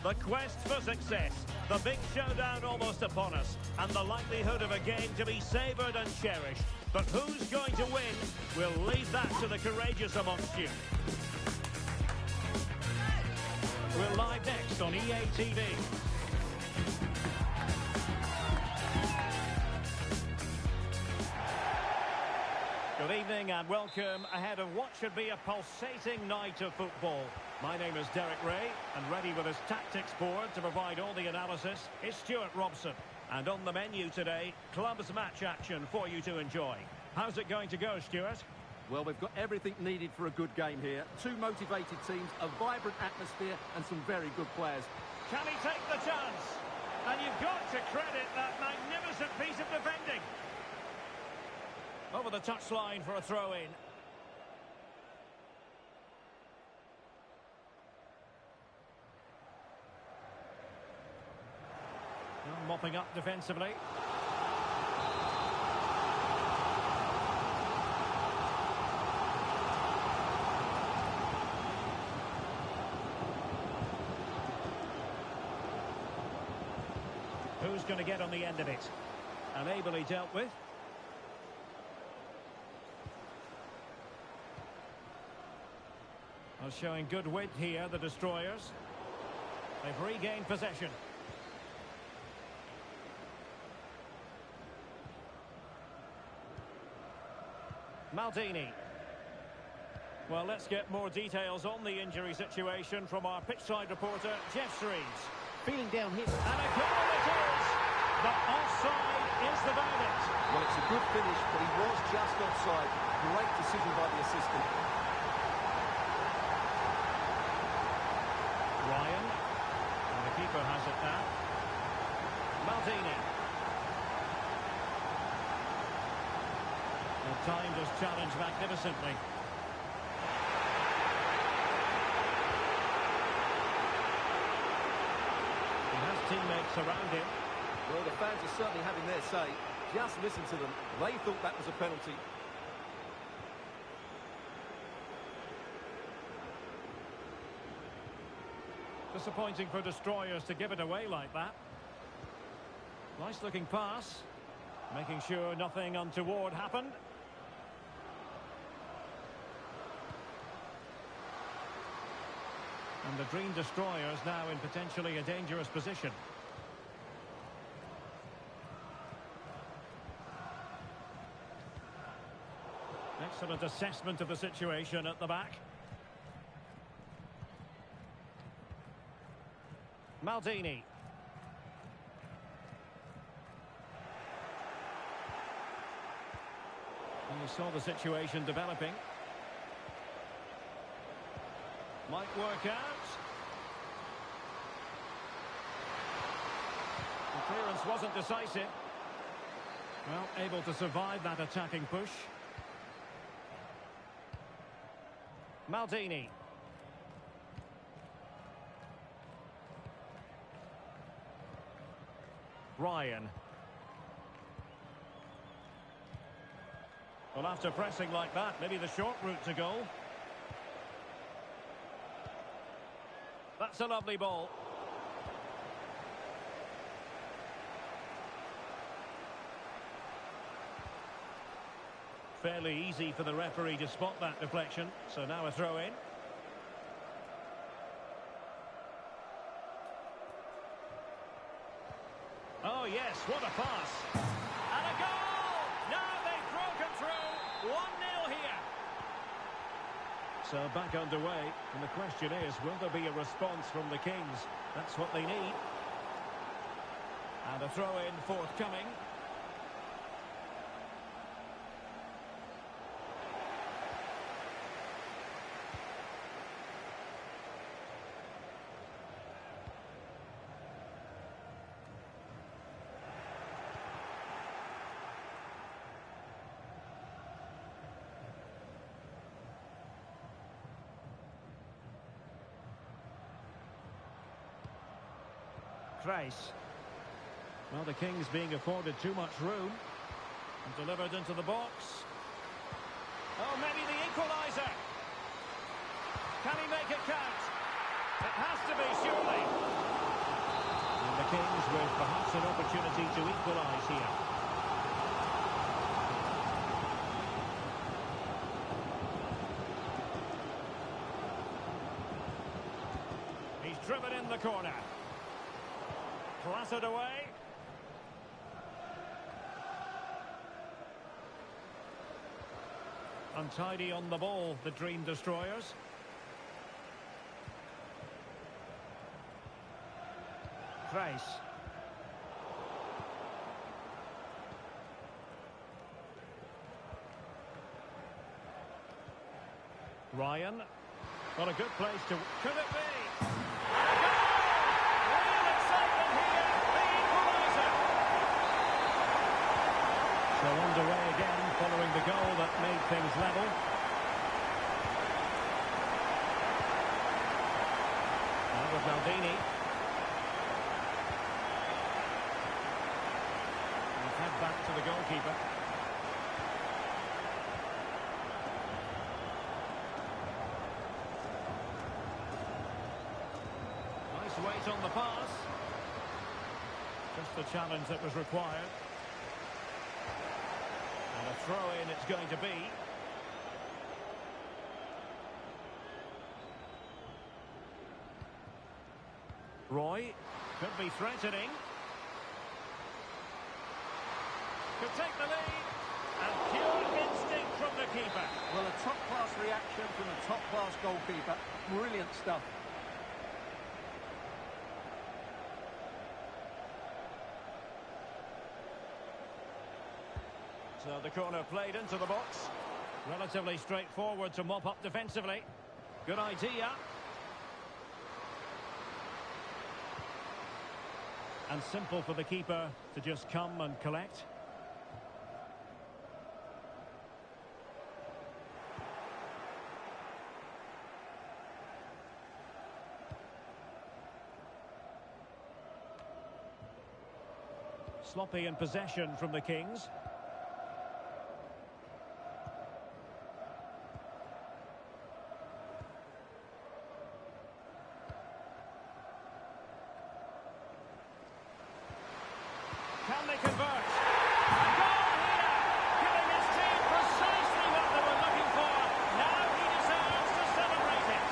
The quest for success, the big showdown almost upon us, and the likelihood of a game to be savoured and cherished. But who's going to win? We'll leave that to the courageous amongst you. We're live next on EA TV. Good evening and welcome ahead of what should be a pulsating night of football. My name is Derek Ray, and ready with his tactics board to provide all the analysis is Stuart Robson. And on the menu today, clubs match action for you to enjoy. How's it going to go, Stuart? Well, we've got everything needed for a good game here. Two motivated teams, a vibrant atmosphere and some very good players. Can he take the chance? And you've got to credit that magnificent piece of defending. Over the touchline for a throw-in. Mopping up defensively. Who's going to get on the end of it? And ably dealt with. Well, showing good width here, the destroyers. They've regained possession. Maldini. Well, let's get more details on the injury situation from our pitchside reporter, Jeff Streets. Feeling down here. And a goal it is! The offside is the verdict. Well, it's a good finish, but he was just offside. Great decision by the assistant. Ryan. And the keeper has it now. Maldini. Timed his challenge magnificently. He has teammates around him. Well, the fans are certainly having their say. Just listen to them. They thought that was a penalty. Disappointing for destroyers to give it away like that. Nice looking pass. Making sure nothing untoward happened. And the Dream Destroyers now in potentially a dangerous position. Excellent assessment of the situation at the back. Maldini. And you saw the situation developing. Might work out. The clearance wasn't decisive. Well, able to survive that attacking push. Maldini. Ryan. Well, after pressing like that, maybe the short route to goal. That's a lovely ball. Fairly easy for the referee to spot that deflection. So now a throw in. Oh yes, what a pass. And a goal! Now they've broken through. 1-0 here. So back underway, and the question is, will there be a response from the Kings? That's what they need. And a throw-in forthcoming. Kreis. Well, the Kings being afforded too much room. And delivered into the box. Oh, maybe the equaliser. Can he make it count? It has to be, surely. And the Kings with perhaps an opportunity to equalise here. He's driven in the corner. Clattered away. Untidy on the ball, the Dream Destroyers. Thrice. Ryan. What a good place to... Could it be? And a goal! Real excitement here. The equaliser. So underway again following the goal that made things level. Now with Maldini. And head back to the goalkeeper. Nice weight on the pass. Just the challenge that was required. And a throw-in it's going to be. Roy could be threatening. Could take the lead. And pure instinct from the keeper. Well, a top-class reaction from a top-class goalkeeper. Brilliant stuff. So the corner played into the box. Relatively straightforward to mop up defensively. Good idea. And simple for the keeper to just come and collect. Sloppy in possession from the Kings. Can they convert? A goal here! Giving his team precisely what they were looking for. Now he deserves to celebrate it.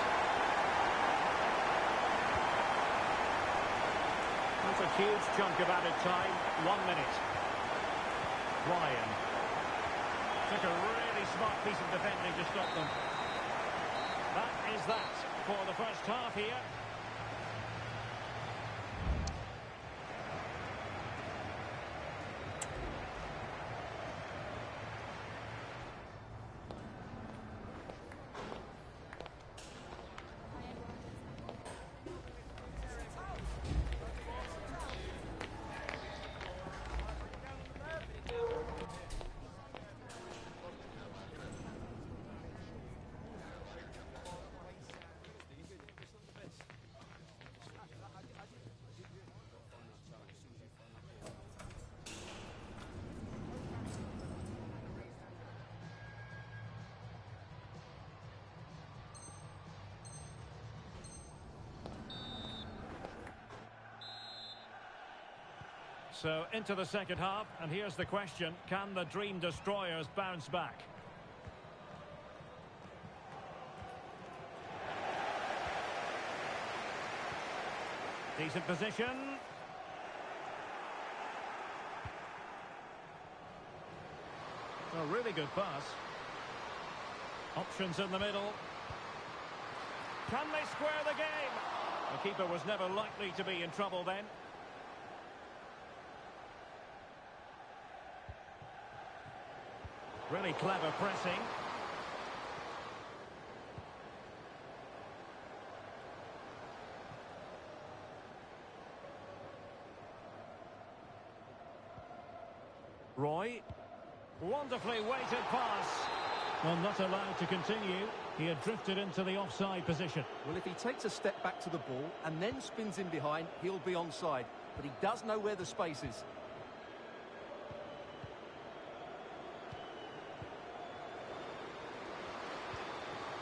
That's a huge chunk of added time. 1 minute. Ryan. Took a really smart piece of defending to stop them. That is that for the first half here. So into the second half, and here's the question: can the Dream Destroyers bounce back? Decent position. A really good pass. Options in the middle. Can they square the game? The keeper was never likely to be in trouble then. Really clever pressing. Roy. Wonderfully weighted pass. Well, not allowed to continue. He had drifted into the offside position. Well, if he takes a step back to the ball and then spins in behind, he'll be onside. But he does know where the space is.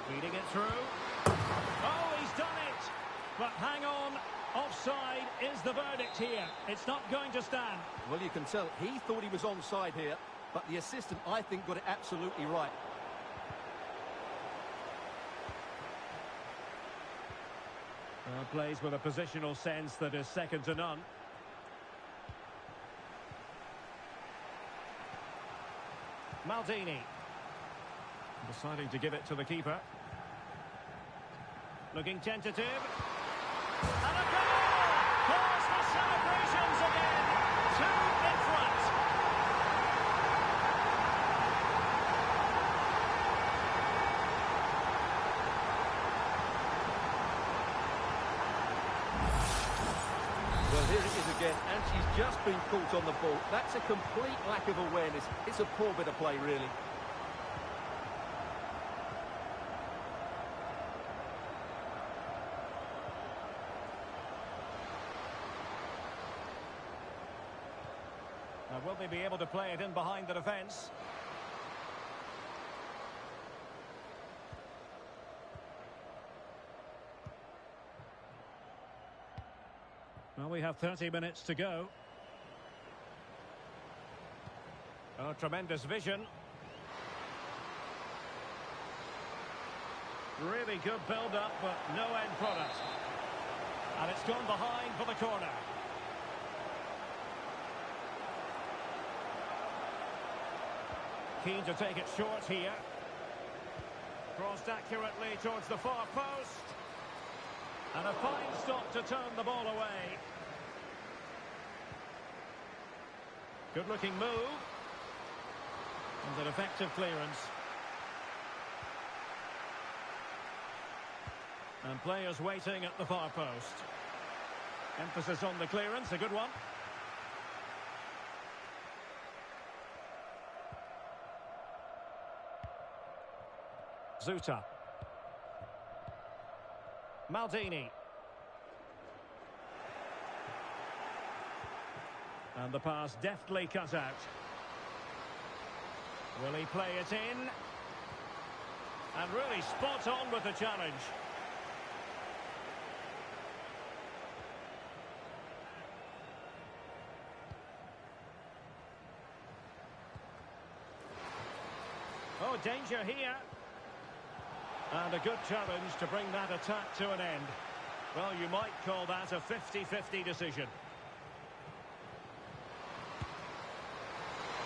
Feeding it through. Oh, he's done it! But hang on, offside is the verdict here. It's not going to stand. Well, you can tell he thought he was onside here, but the assistant, I think, got it absolutely right. Plays with a positional sense that is second to none. Maldini. Deciding to give it to the keeper. Looking tentative. And a goal! Cause for celebrations again. 2 in front. Well, here it is again, and she's just been caught on the ball. That's a complete lack of awareness. It's a poor bit of play, really. Now, will they be able to play it in behind the defence? Well, we have 30 minutes to go. Oh, tremendous vision. Really good build-up, but no end product. And it's gone behind for the corner. Keen to take it short here. Crossed accurately towards the far post. And a fine stop to turn the ball away. Good-looking move. And an effective clearance. And players waiting at the far post. Emphasis on the clearance, a good one. Zuta. Maldini. And the pass deftly cut out. Will he play it in? And really spot on with the challenge. Oh, danger here. And a good challenge to bring that attack to an end. Well, you might call that a 50-50 decision.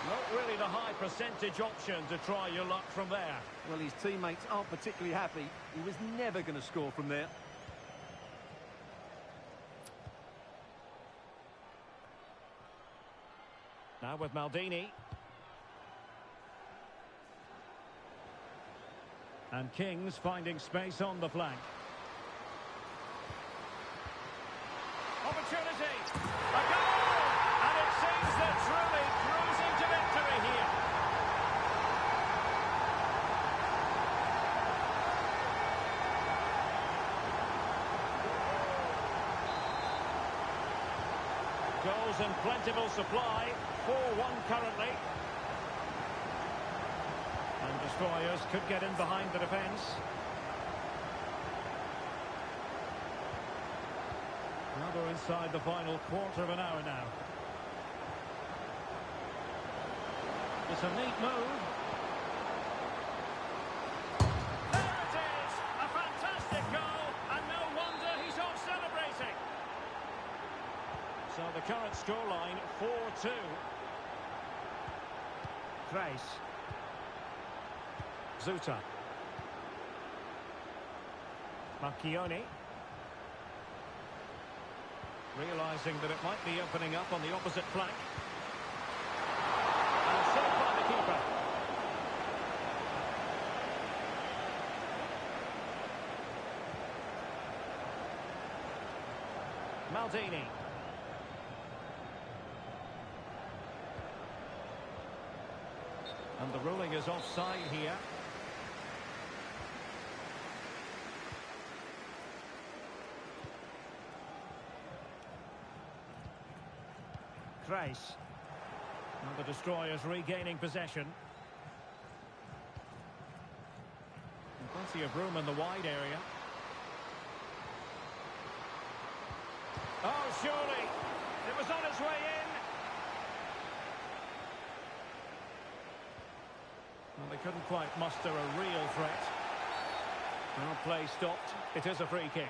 Not really the high percentage option to try your luck from there. Well, his teammates aren't particularly happy. He was never going to score from there. Now with Maldini. And Kings finding space on the flank. Opportunity! A goal! And it seems they're truly cruising to victory here. Goals in plentiful supply. 4-1 currently. And destroyers could get in behind the defence. Now we're inside the final quarter of an hour now. It's a neat move. There it is! A fantastic goal, and no wonder he's off celebrating. So the current scoreline, 4-2. Thrace. Zuta. Macchioni. Realising that it might be opening up on the opposite flank. And saved by the keeper. Maldini. And the ruling is offside here. Thrace. And the destroyers regaining possession. And plenty of room in the wide area. Oh, surely. It was on its way in. Well, they couldn't quite muster a real threat. Well, play stopped. It is a free kick.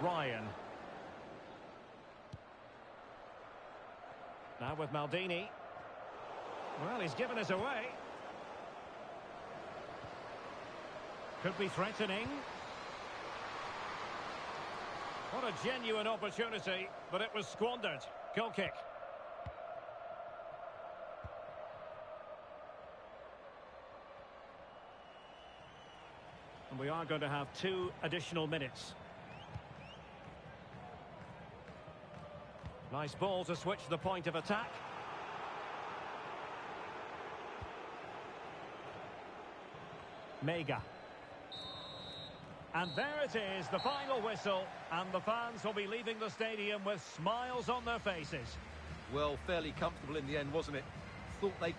Ryan. Now with Maldini. Well, he's given us away. Could be threatening. What a genuine opportunity, but it was squandered. Goal kick. And we are going to have 2 additional minutes. Nice ball to switch the point of attack. Mega. And there it is, the final whistle, and the fans will be leaving the stadium with smiles on their faces. Well, fairly comfortable in the end, wasn't it? Thought they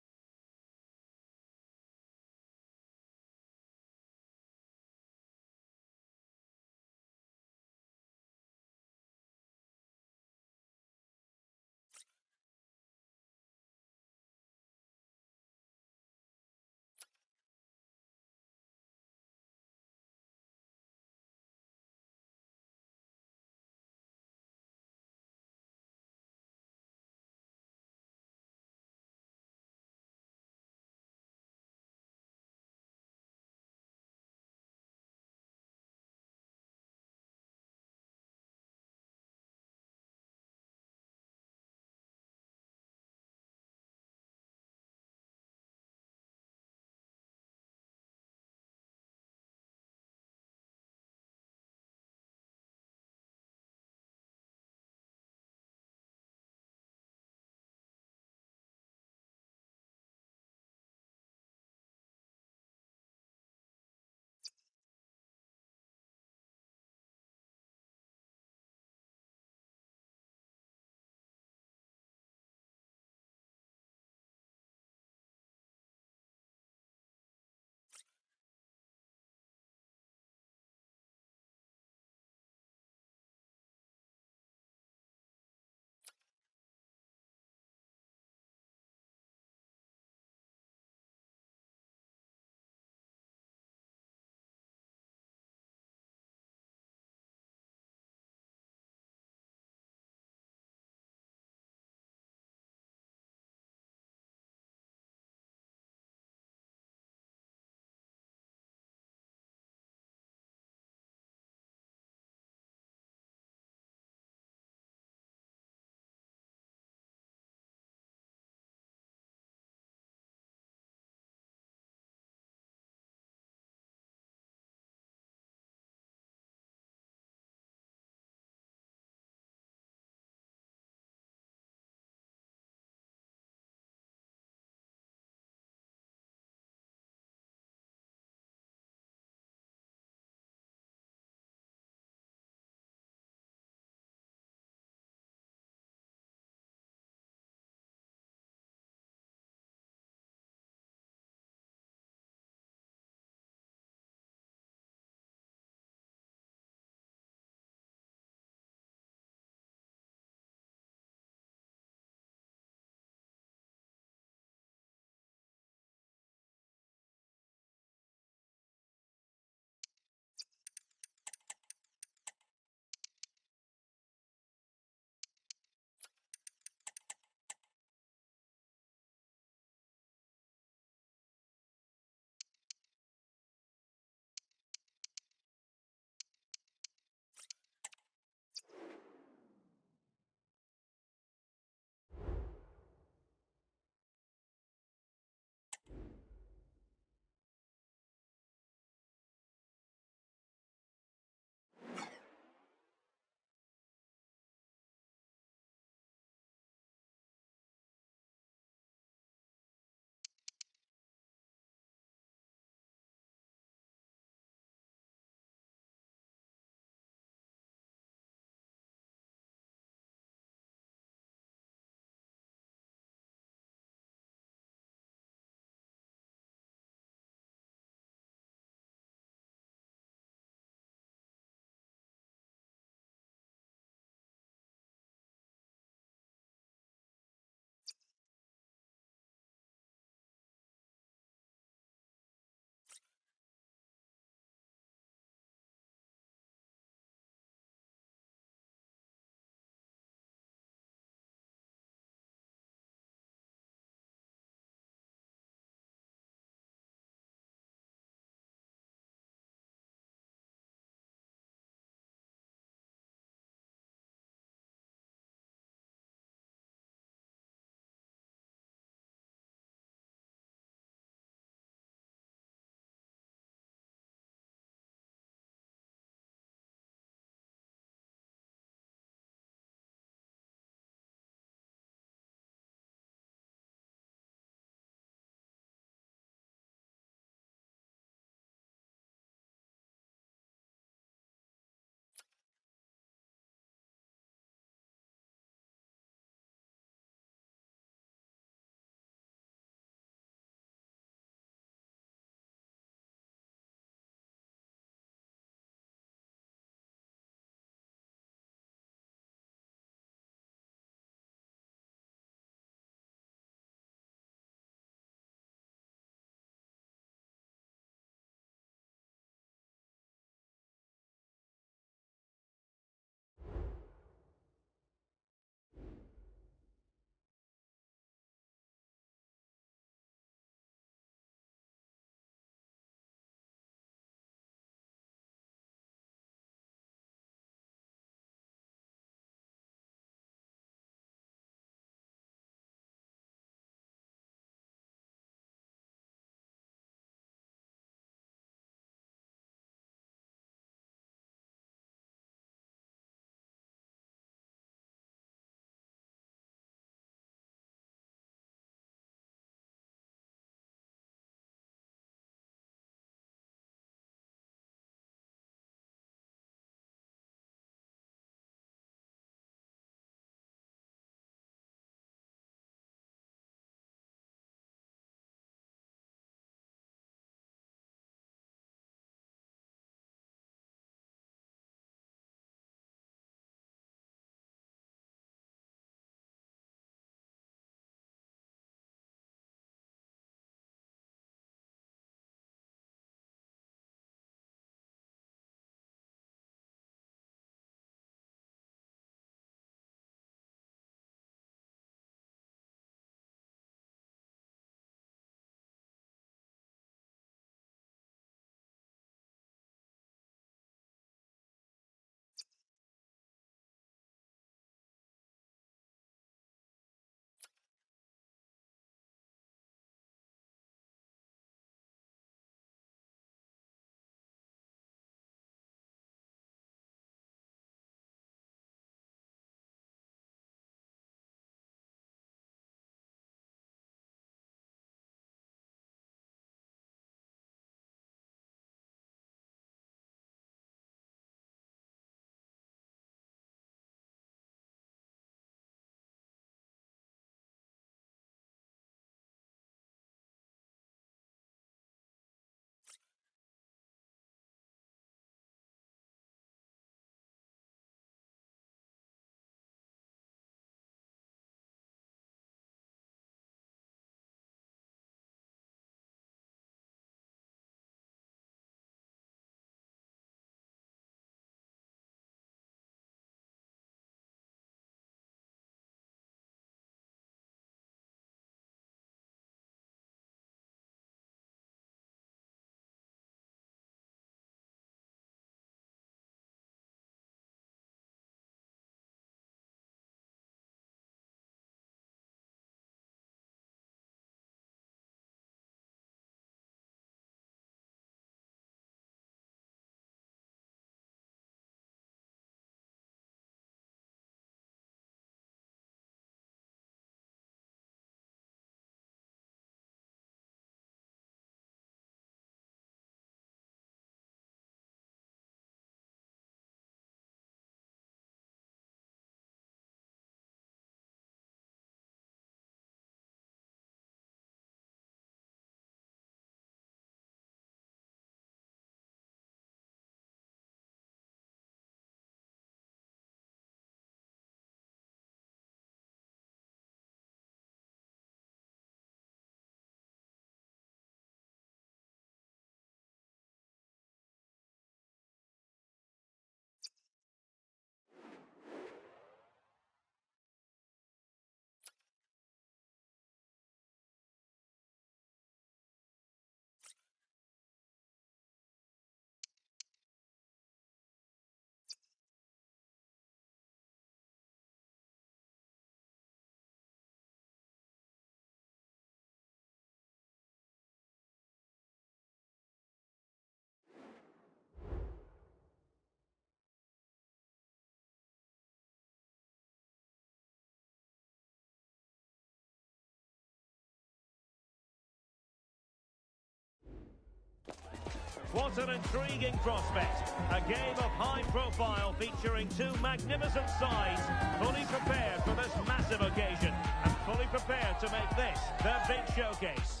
What an intriguing prospect. A game of high profile featuring two magnificent sides, fully prepared for this massive occasion and fully prepared to make this their big showcase.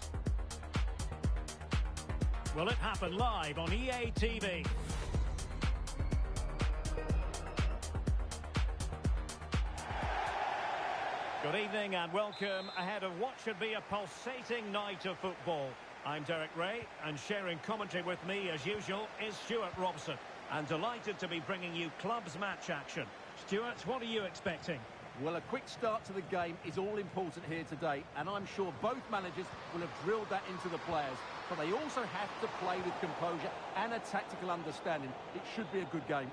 Will it happen live on EA TV? Good evening and welcome ahead of what should be a pulsating night of football. I'm Derek Ray, and sharing commentary with me as usual is Stuart Robson. And delighted to be bringing you clubs match action. Stuart, what are you expecting? Well, a quick start to the game is all important here today, and I'm sure both managers will have drilled that into the players. But they also have to play with composure and a tactical understanding. It should be a good game.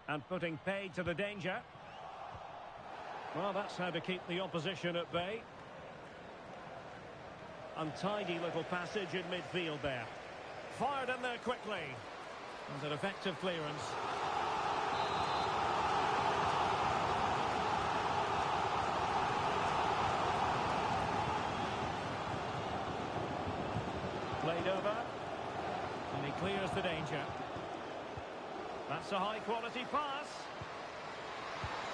And putting paid to the danger. Well, that's how to keep the opposition at bay. Untidy little passage in midfield there. Fired in there quickly. And an effective clearance. Played over. And he clears the danger. That's a high-quality pass.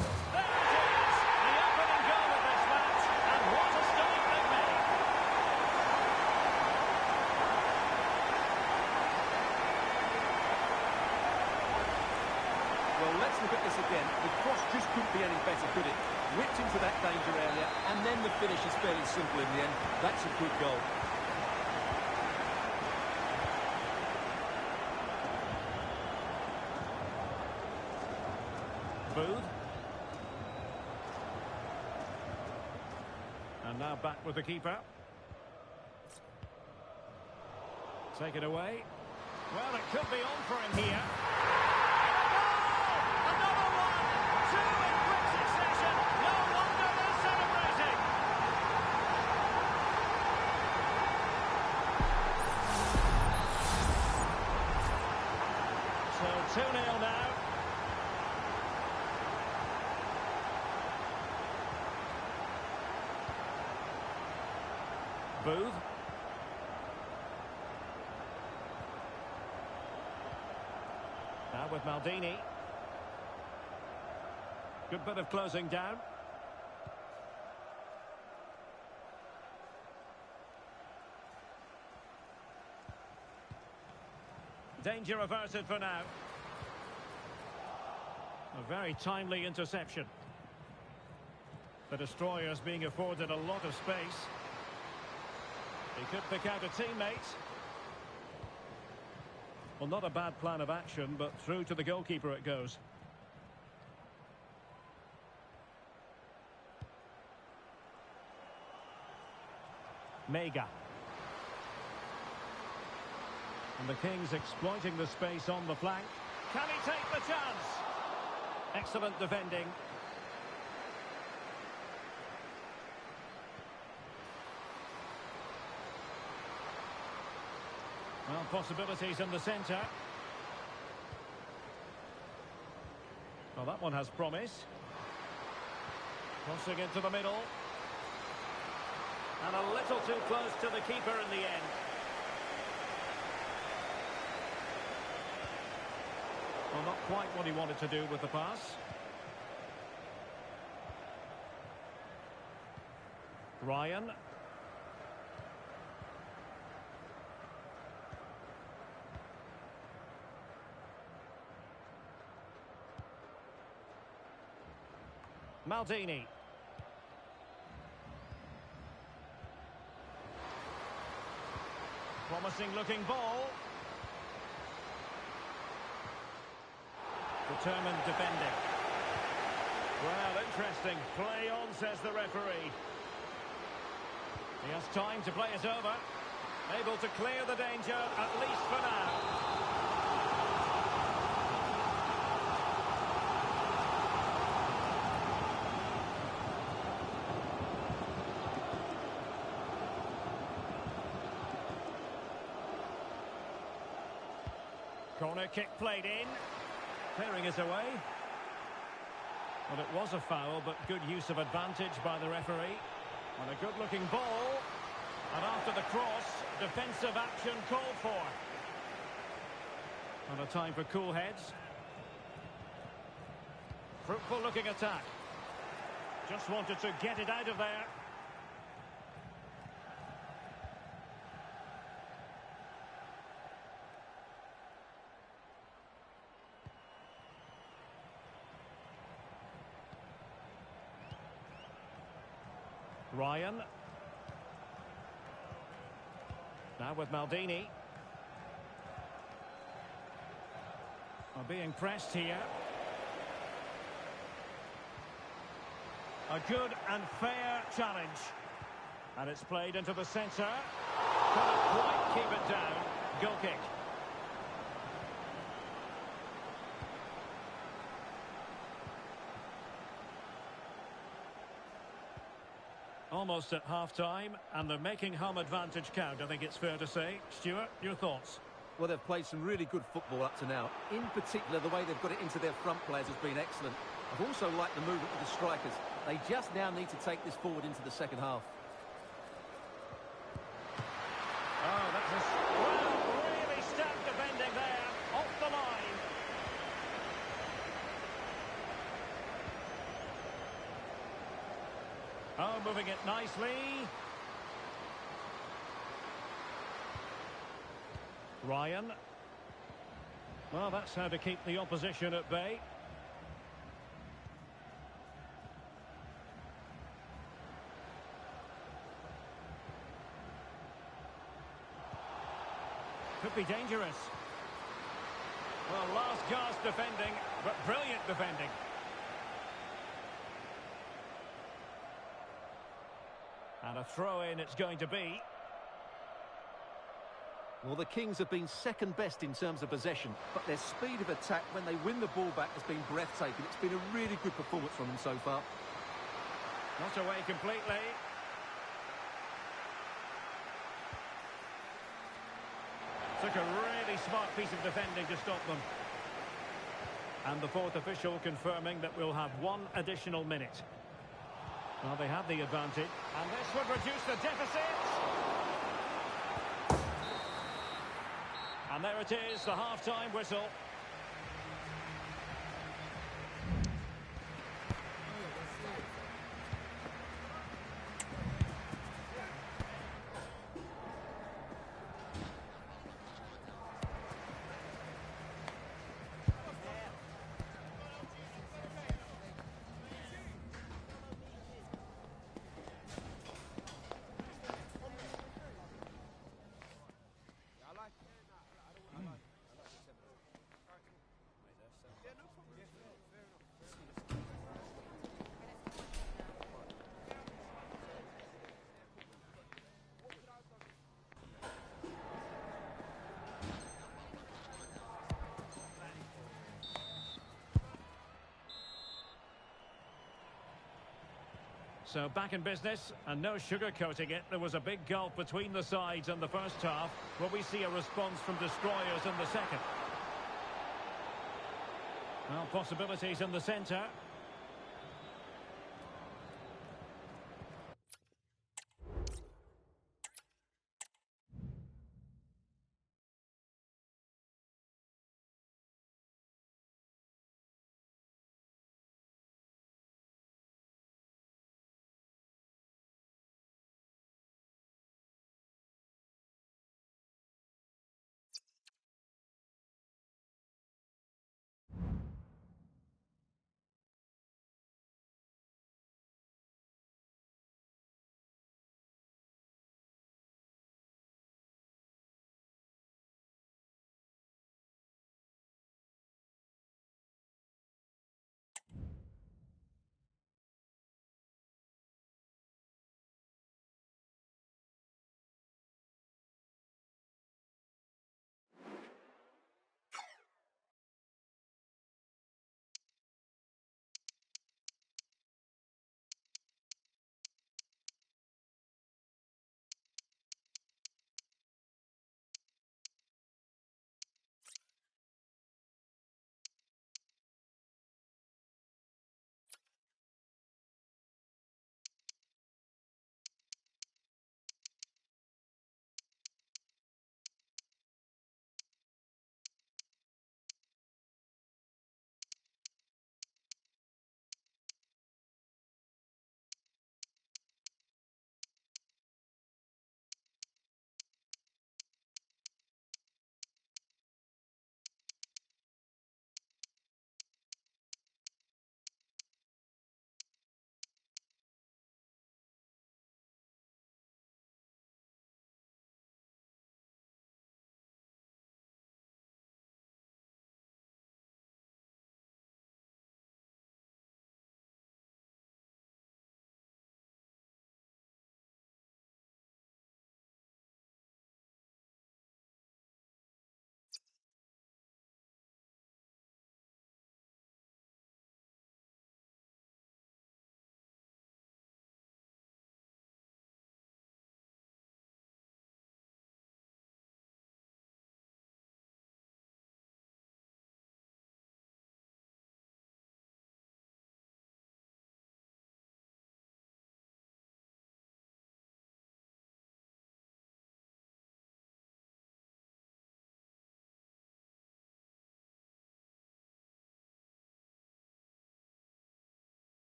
There it is! The opening goal of this match, and what a start they've made! Well, let's look at this again. The cross just couldn't be any better, could it? Whipped into that danger area, and then the finish is fairly simple in the end. That's a good goal. Booth. And now back with the keeper. Take it away. Well, it could be on for him here. Oh! Another one! Two in quick succession! No wonder they're celebrating! So 2-0 now. Booth. Now with Maldini. Good bit of closing down. Danger averted for now. A very timely interception. The destroyers being afforded a lot of space. He could pick out a teammate. Well, not a bad plan of action, but through to the goalkeeper it goes. Mega. And the Kings exploiting the space on the flank. Can he take the chance? Excellent defending. Well, possibilities in the centre. Well, that one has promise. Crossing into the middle. And a little too close to the keeper in the end. Well, not quite what he wanted to do with the pass. Ryan. Maldini. Promising looking ball. Determined defending. Well, interesting. Play on, says the referee. He has time to play it over. Able to clear the danger, at least for now. Corner kick played in. Clearing is away. Well, it was a foul, but good use of advantage by the referee. And a good-looking ball. And after the cross, defensive action called for. And a time for cool heads. Fruitful-looking attack. Just wanted to get it out of there. Ryan. Now with Maldini. Are being pressed here. A good and fair challenge. And it's played into the centre. Couldn't quite keep it down. Goal kick. Almost at half-time, and they're making home advantage count, I think it's fair to say. Stuart, your thoughts? Well, they've played some really good football up to now. In particular, the way they've got it into their front players has been excellent. I've also liked the movement of the strikers. They just now need to take this forward into the second half. Oh, that's really stout defending there. Off the line. Oh, moving it nicely. Ryan. Well, that's how to keep the opposition at bay. Could be dangerous. Well, last gasp defending, but brilliant defending. And a throw-in it's going to be. Well, the Kings have been second best in terms of possession, but their speed of attack when they win the ball back has been breathtaking. It's been a really good performance from them so far. Not away completely. Took a really smart piece of defending to stop them. And the fourth official confirming that we'll have one additional minute. Well, they have the advantage. And this would reduce the deficit. And there it is, the half-time whistle. So back in business, and no sugarcoating it. There was a big gulf between the sides in the first half. Will we see a response from destroyers in the second? Well, possibilities in the centre.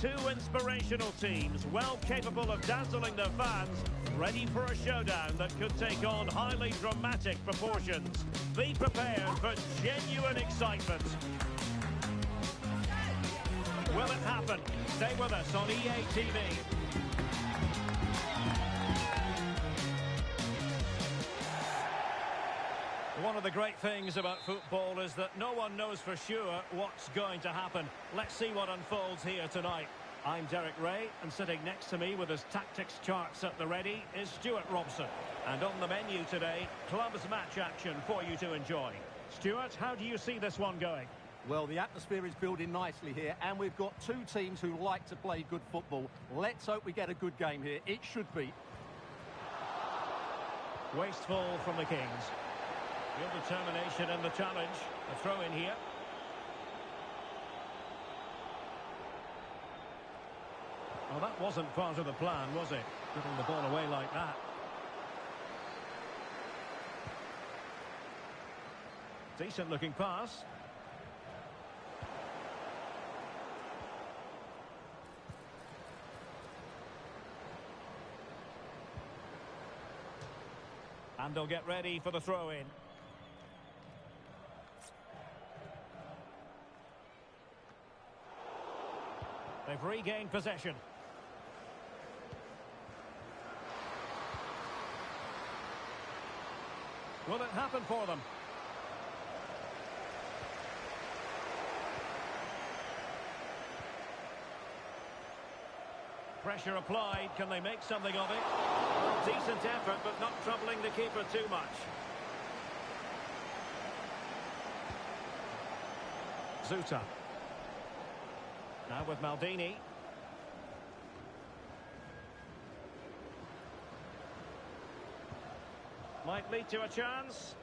Two inspirational teams, well capable of dazzling their fans, ready for a showdown that could take on highly dramatic proportions. Be prepared for genuine excitement. Will it happen? Stay with us on EA TV. One of the great things about football is that no one knows for sure what's going to happen. Let's see what unfolds here tonight. I'm Derek Ray, and sitting next to me with his tactics charts at the ready is Stuart Robson. And on the menu today, clubs match action for you to enjoy. Stuart, how do you see this one going? Well, the atmosphere is building nicely here, and we've got two teams who like to play good football. Let's hope we get a good game here. It should be. Wasteful from the Kings. Real determination in the challenge. A throw in here. Well, that wasn't part of the plan, was it? Giving the ball away like that. Decent looking pass. And they'll get ready for the throw-in. They've regained possession. Will it happen for them? Pressure applied. Can they make something of it? Well, decent effort, but not troubling the keeper too much. Zuta. Now with Maldini. Might lead to a chance.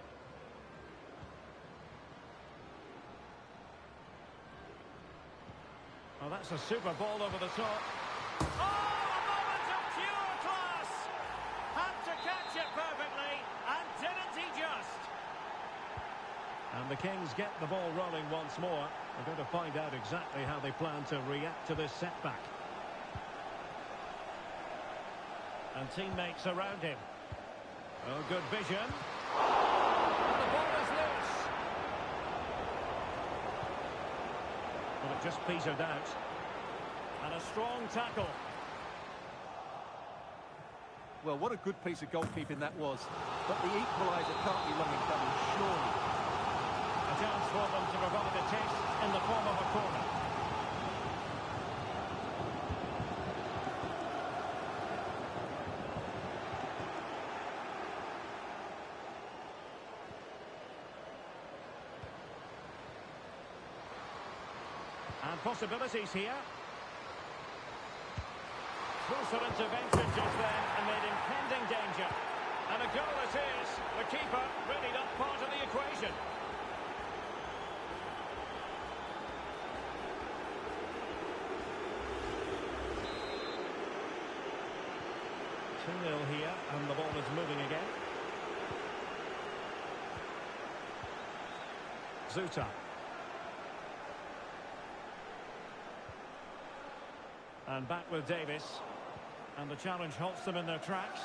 Oh, that's a super ball over the top. Oh, a moment of pure class! Had to catch it perfectly, and didn't he just? And the Kings get the ball rolling once more. We're going to find out exactly how they plan to react to this setback. And teammates around him. Oh, good vision. And the ball is loose. Well, it just petered out. And a strong tackle. Well, what a good piece of goalkeeping that was. But the equaliser can't be long in coming, surely. A chance for them to provide a taste in the form of a corner. And possibilities here. Crucial intervention just then amid impending danger. And a goal it is. The keeper really not part of the equation. 2-0 here, and the ball is moving again. Zuta. And back with Davis. And the challenge halts them in their tracks.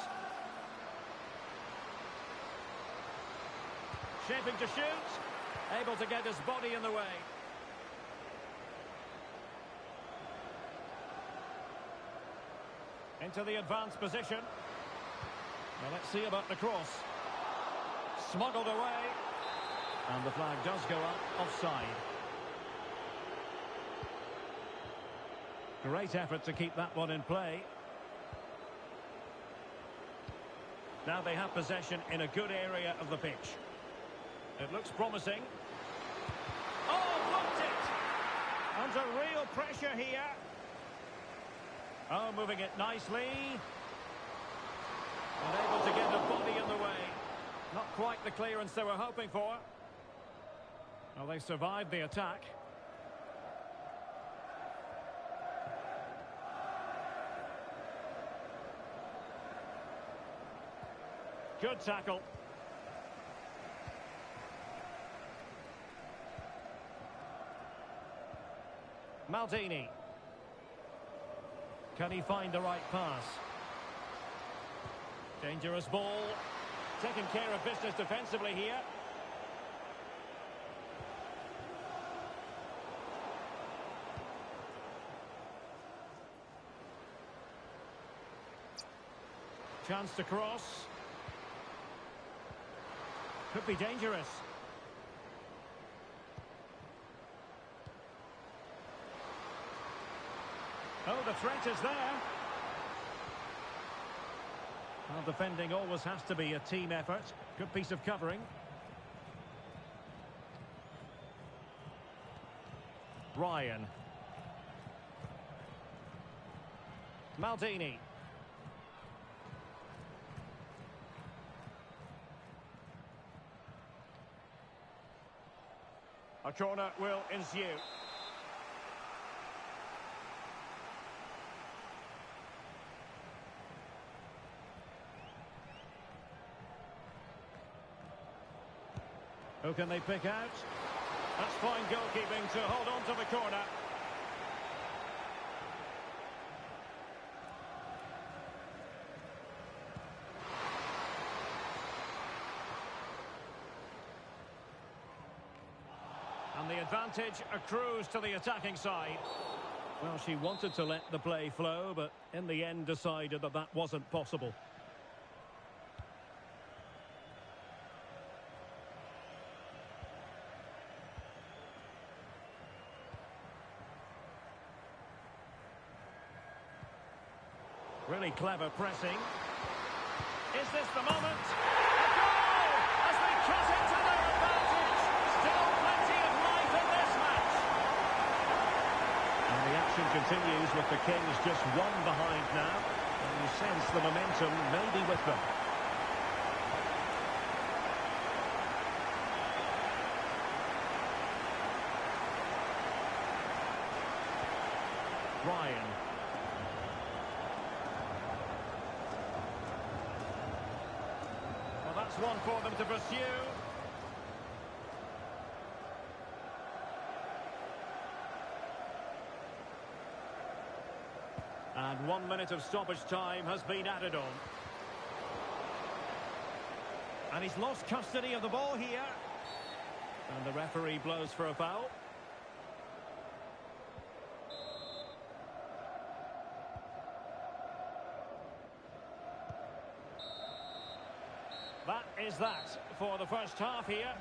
Shaping to shoot. Able to get his body in the way. Into the advanced position. Now let's see about the cross. Smuggled away. And the flag does go up offside. Great effort to keep that one in play. Now they have possession in a good area of the pitch. It looks promising. Oh, blocked it! Under real pressure here. Oh, moving it nicely. And able to get the body in the way. Not quite the clearance they were hoping for. Well, they survived the attack. Good tackle. Maldini. Can he find the right pass? Dangerous ball. Taking care of business defensively here. Chance to cross. Could be dangerous. Oh, the threat is there. Well, defending always has to be a team effort. Good piece of covering. Ryan. Maldini. A corner will ensue. Who can they pick out? That's fine goalkeeping to hold on to the corner. And the advantage accrues to the attacking side. Well, she wanted to let the play flow, but in the end decided that that wasn't possible. Really clever pressing. Is this the moment? A goal! As they cut into their advantage. Still plenty of life in this match. And the action continues with the Kings just one behind now. And you sense the momentum may be with them. Ryan. That's one for them to pursue. And 1 minute of stoppage time has been added on. And he's lost custody of the ball here. And the referee blows for a foul. That is that for the first half here.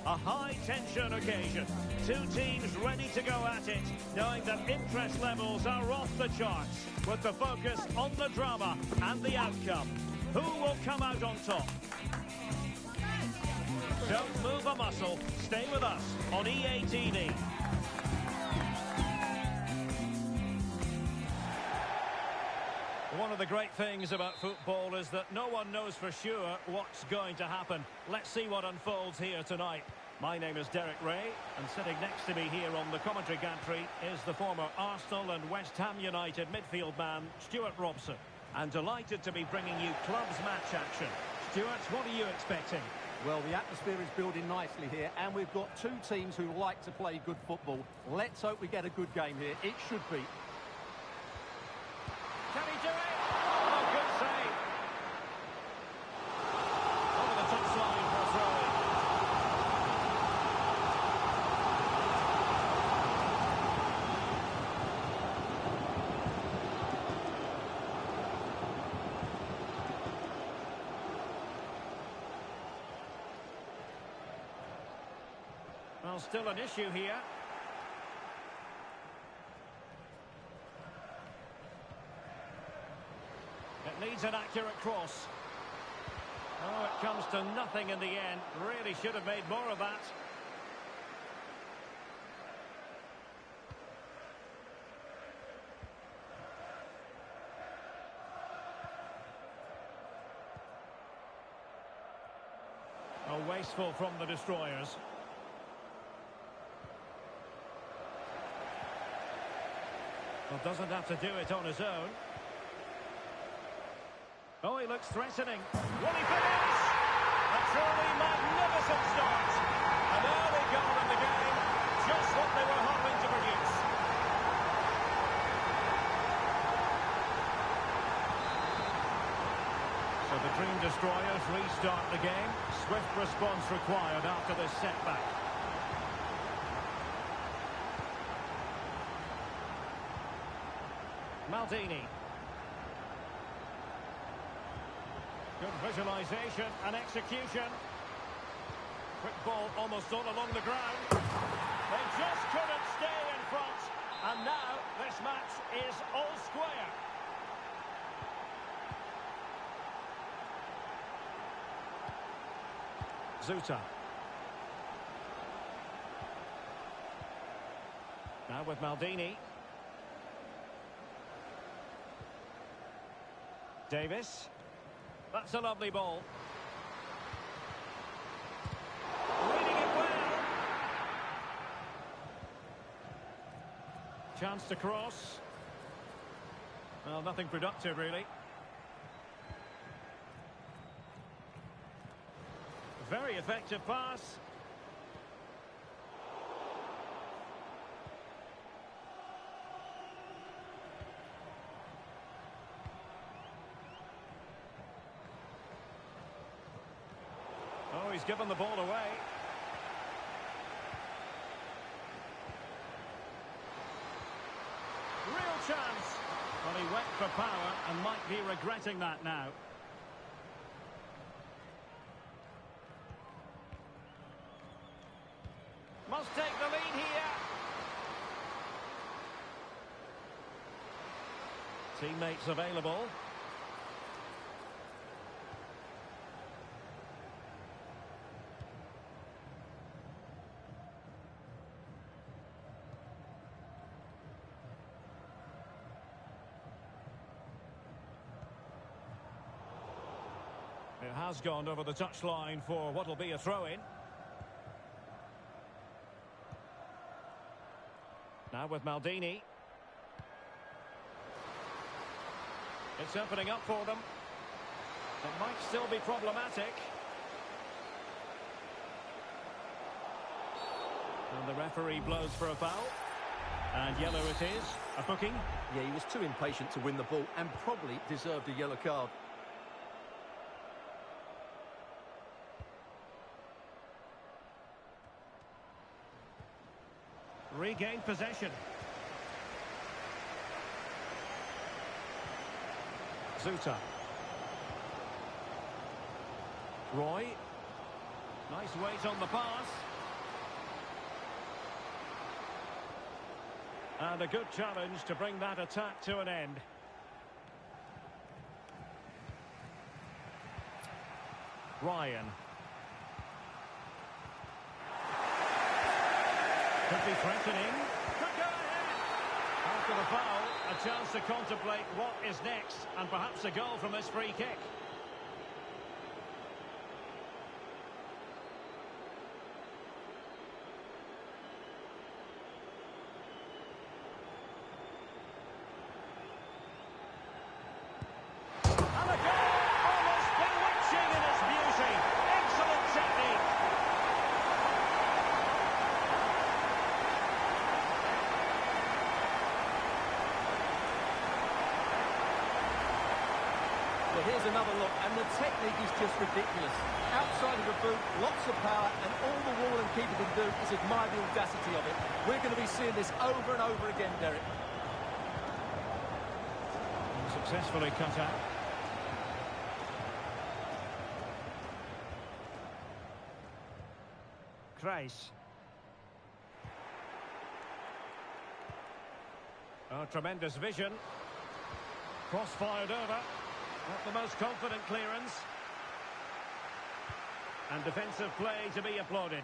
A high-tension occasion. Two teams ready to go at it, knowing that interest levels are off the charts, with the focus on the drama and the outcome. Who will come out on top? Don't move a muscle. Stay with us on EA TV. One of the great things about football is that no one knows for sure what's going to happen. Let's see what unfolds here tonight. My name is Derek Ray, and sitting next to me here on the commentary gantry is the former Arsenal and West Ham United midfield man, Stuart Robson. And delighted to be bringing you clubs match action. Stuart, what are you expecting? Well, the atmosphere is building nicely here, and we've got two teams who like to play good football. Let's hope we get a good game here. It should be. Can he do it? Oh, good save. Over the touchline for a throw-in. Well, still an issue here. It needs an accurate cross. Oh, it comes to nothing in the end. Really should have made more of that. Oh, wasteful from the destroyers. Well, doesn't have to do it on his own. Oh, he looks threatening. Will he finish? A truly magnificent start. An early goal in the game. Just what they were hoping to produce. So the Dream Destroyers restart the game. Swift response required after this setback. Maldini. Good visualisation and execution. Quick ball almost all along the ground. They just couldn't stay in front. And now this match is all square. Zuta. Now with Maldini. Davis. That's a lovely ball. Reading it well. Chance to cross. Well, nothing productive, really. Very effective pass. Oh, he's given the ball away. Real chance. Well, he went for power and might be regretting that now. Must take the lead here. Teammates available. It has gone over the touchline for what will be a throw-in. Now with Maldini. It's opening up for them. It might still be problematic. And the referee blows for a foul. And yellow it is. A booking. Yeah, he was too impatient to win the ball and probably deserved a yellow card. Regained possession. Zuta. Roy. Nice weight on the pass. And a good challenge to bring that attack to an end. Ryan. Could be threatening. Could go ahead. After the foul, a chance to contemplate what is next, and perhaps a goal from this free kick. And a goal! Almost bewitching in its beauty. Excellent technique. Well, here's another look, and the technique is just ridiculous. Outside of the boot, lots of power, and all the wall and keeper can do is admire the audacity of it. We're going to be seeing this over and over again, Derek. Successfully cut out. Kreis. Oh, tremendous vision. Cross-fired over. Not the most confident clearance. And defensive play to be applauded.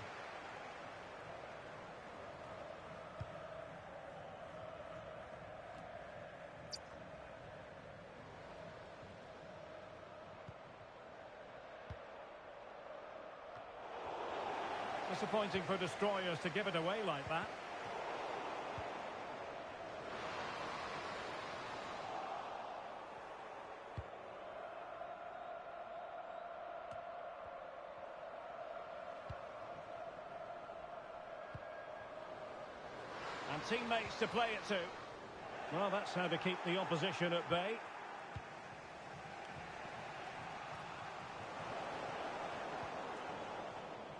Disappointing for destroyers to give it away like that. And teammates to play it to. Well, that's how to keep the opposition at bay.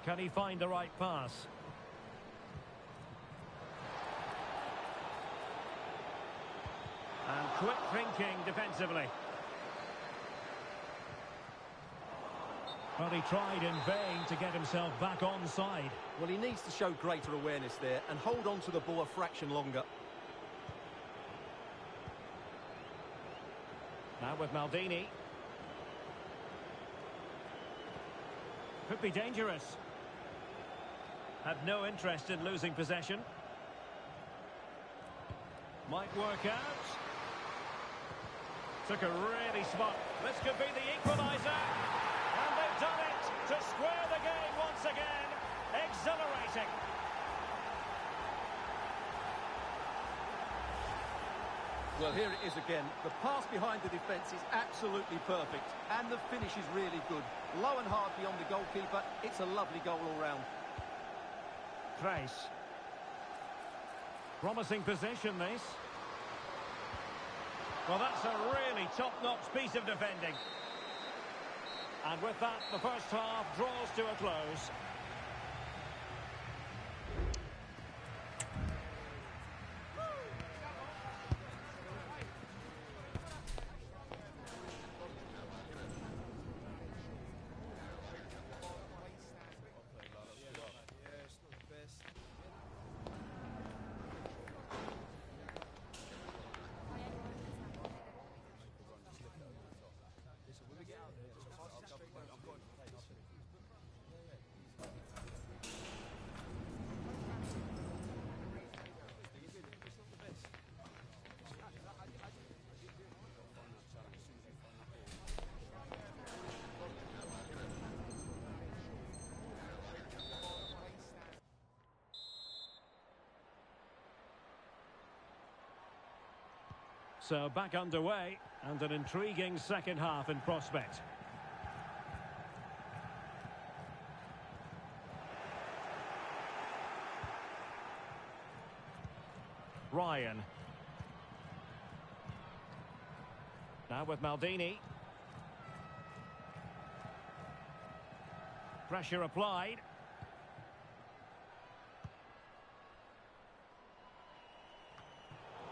Can he find the right pass? And quick thinking defensively. Well, he tried in vain to get himself back onside. Well, he needs to show greater awareness there and hold on to the ball a fraction longer. Now with Maldini. Could be dangerous. Had no interest in losing possession. Might work out. Took a really smart. This could be the equaliser. And they've done it to square the game once again. Exhilarating. Well, here it is again. The pass behind the defence is absolutely perfect. And the finish is really good. Low and hard beyond the goalkeeper. It's a lovely goal all round. Kreis. Promising position, this. Well, that's a really top-notch piece of defending. And with that, the first half draws to a close. So back underway, and an intriguing second half in prospect. Ryan. Now with Maldini. Pressure applied.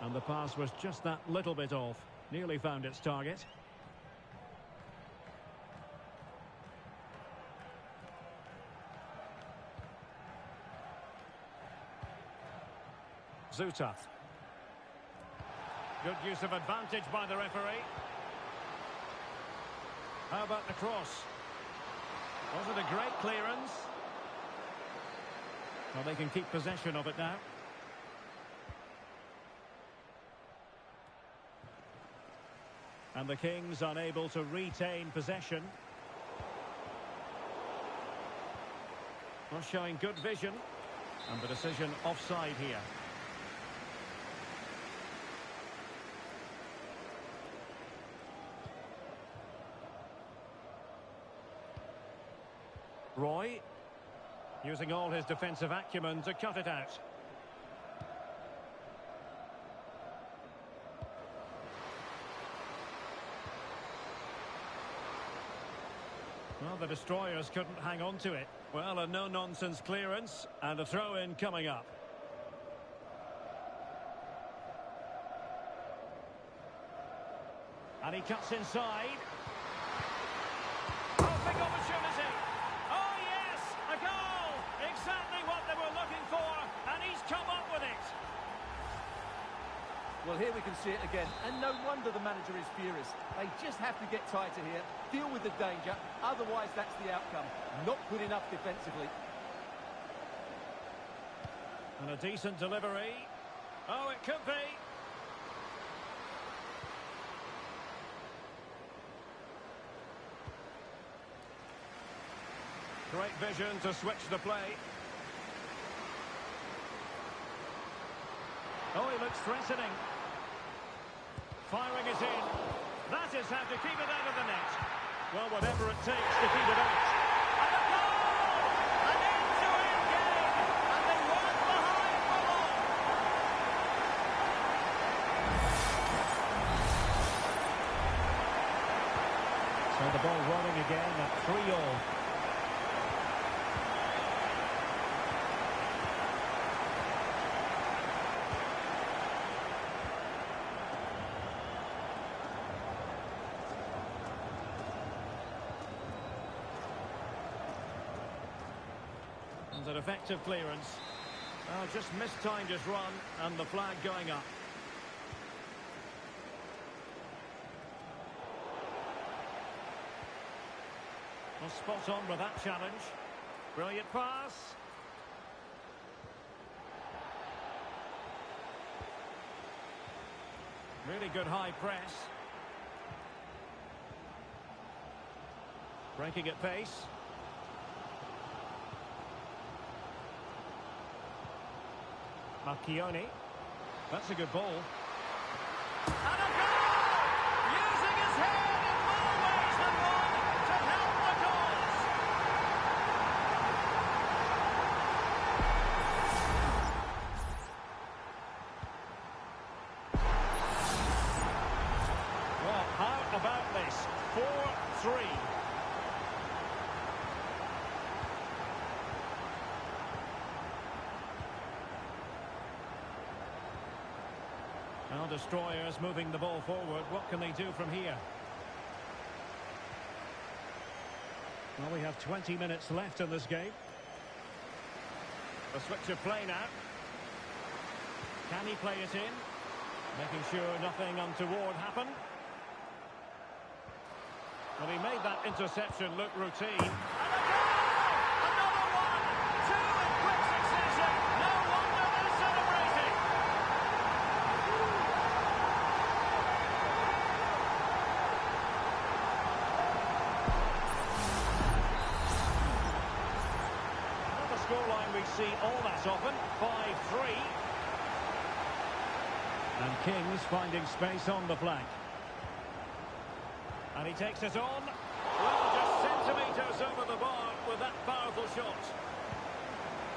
And the pass was just that little bit off. Nearly found its target. Zuta. Good use of advantage by the referee. How about the cross? Was it a great clearance? Well, they can keep possession of it now. And the Kings unable to retain possession. Well, showing good vision. And the decision offside here. Roy, using all his defensive acumen to cut it out. Well, the destroyers couldn't hang on to it. Well, a no-nonsense clearance and a throw-in coming up. And he cuts inside. Oh, big opportunity. Oh, yes, a goal. Exactly what they were looking for, and he's come up with it. Well, here we can see it again, and no wonder the manager is furious. They just have to get tighter here, deal with the danger, otherwise that's the outcome. Not good enough defensively. And a decent delivery. Oh, it could be. Great vision to switch the play. Oh, he looks threatening. Firing it in. That is how to keep it out of the net. Well, whatever it takes to keep it out. And a goal! An end-to-end game. And they weren't behind for long. So the ball rolling again at 3-all. An effective clearance. Just mistimed his run and the flag going up. Well, spot on with that challenge. Brilliant pass. Really good high press. Breaking at pace. Marchioni. That's a good ball. And a goal! Using his head in more ways than one to help the cause. Well, how about this? 4-3. Well, destroyers moving the ball forward. What can they do from here? Well, we have 20 minutes left in this game. A switch of play now. Can he play it in? Making sure nothing untoward happened. Well, he made that interception look routine. And a goal! Another one! Two in quick succession! No wonder they're celebrating! Scoreline we see all that often, 5-3. And Kings finding space on the flank. And he takes it on. Well, just centimetres over the bar with that powerful shot.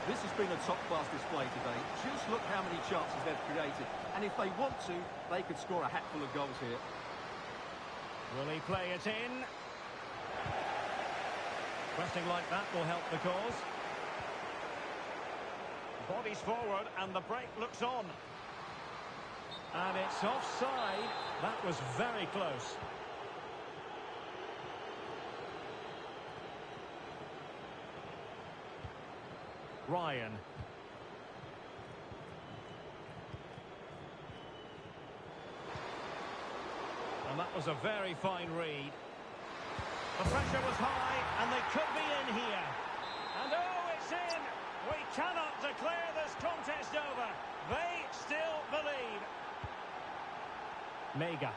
This has been a top-class display today. Just look how many chances they've created. And if they want to, they could score a hatful of goals here. Will he play it in? Pressing like that will help the cause. Bodies forward and the break looks on. And it's offside. That was very close. Ryan. that was a very fine read. The pressure was high, and they could be in here. And oh, it's in! We cannot declare this contest over. They still believe. Mega.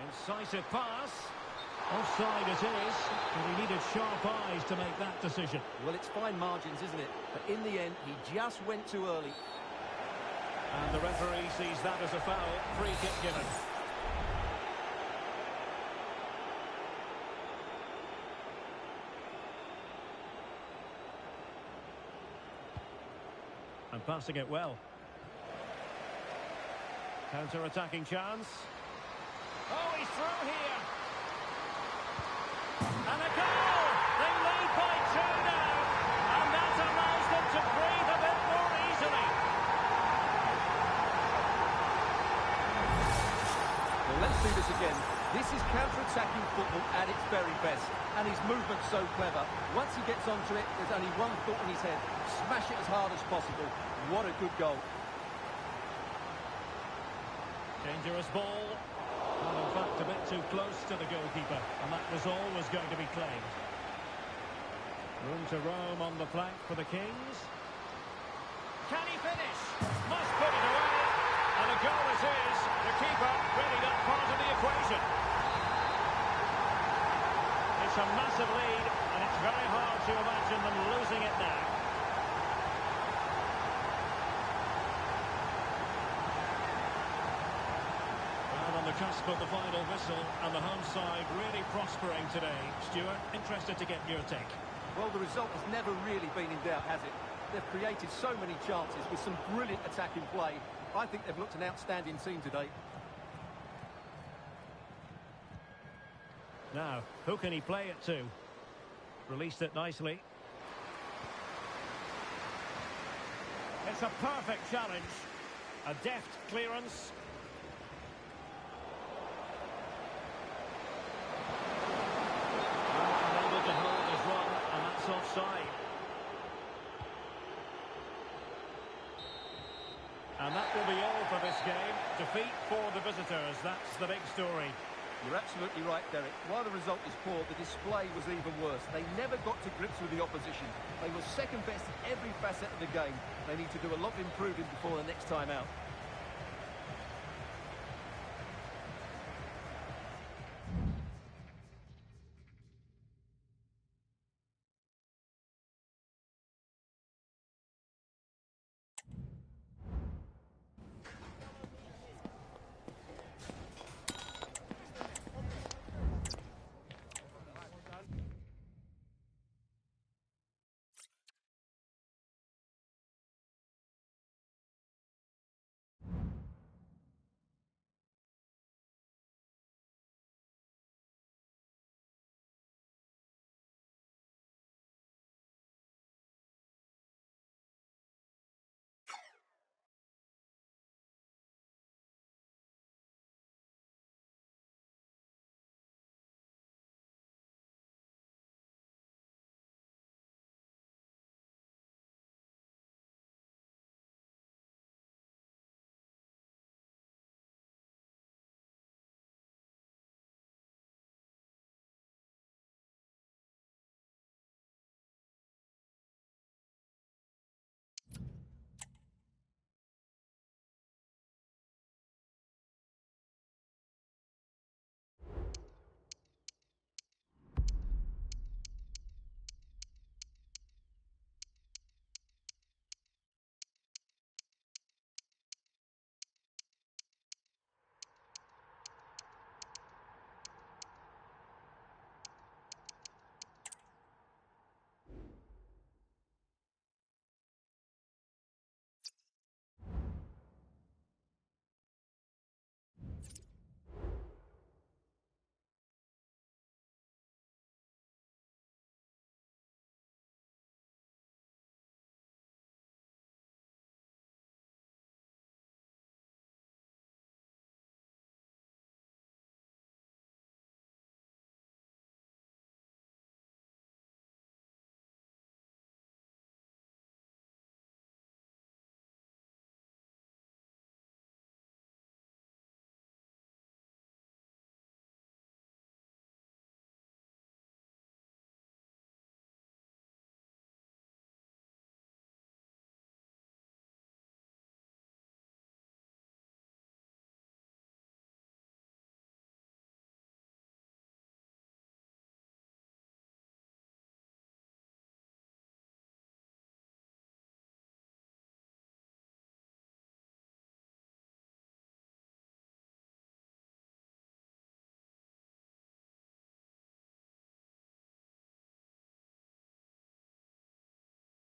Incisive pass. Offside it is, and he needed sharp eyes to make that decision. Well, it's fine margins, isn't it? But in the end, he just went too early. And the referee sees that as a foul. Free kick given. And passing it well. Counter-attacking chance. Oh, he's through here. And a goal! They lead by 2 now. And that allows them to breathe a bit more easily. Well, let's do this again. This is counter-attacking football at its very best. And his movement's so clever. Once he gets onto it, there's only one thought in his head. Smash it as hard as possible. What a good goal. Dangerous ball. And in fact, a bit too close to the goalkeeper. And that was always going to be claimed. Room to roam on the flank for the Kings. Can he finish? Must put it away. And a goal it is. The keeper really not part of the equation. It's a massive lead, and it's very hard to imagine them losing it now. And on the cusp of the final whistle, and the home side really prospering today. Stuart, interested to get your take. Well, the result has never really been in doubt, has it? They've created so many chances with some brilliant attacking play. I think they've looked an outstanding team today. Now, who can he play it to? Released it nicely. It's a perfect challenge. A deft clearance. Unable to hold his run, and that's offside. And that will be all for this game. Defeat for the visitors. That's the big story. You're absolutely right, Derek. While the result is poor, the display was even worse. They never got to grips with the opposition. They were second best in every facet of the game. They need to do a lot of improving before the next time out.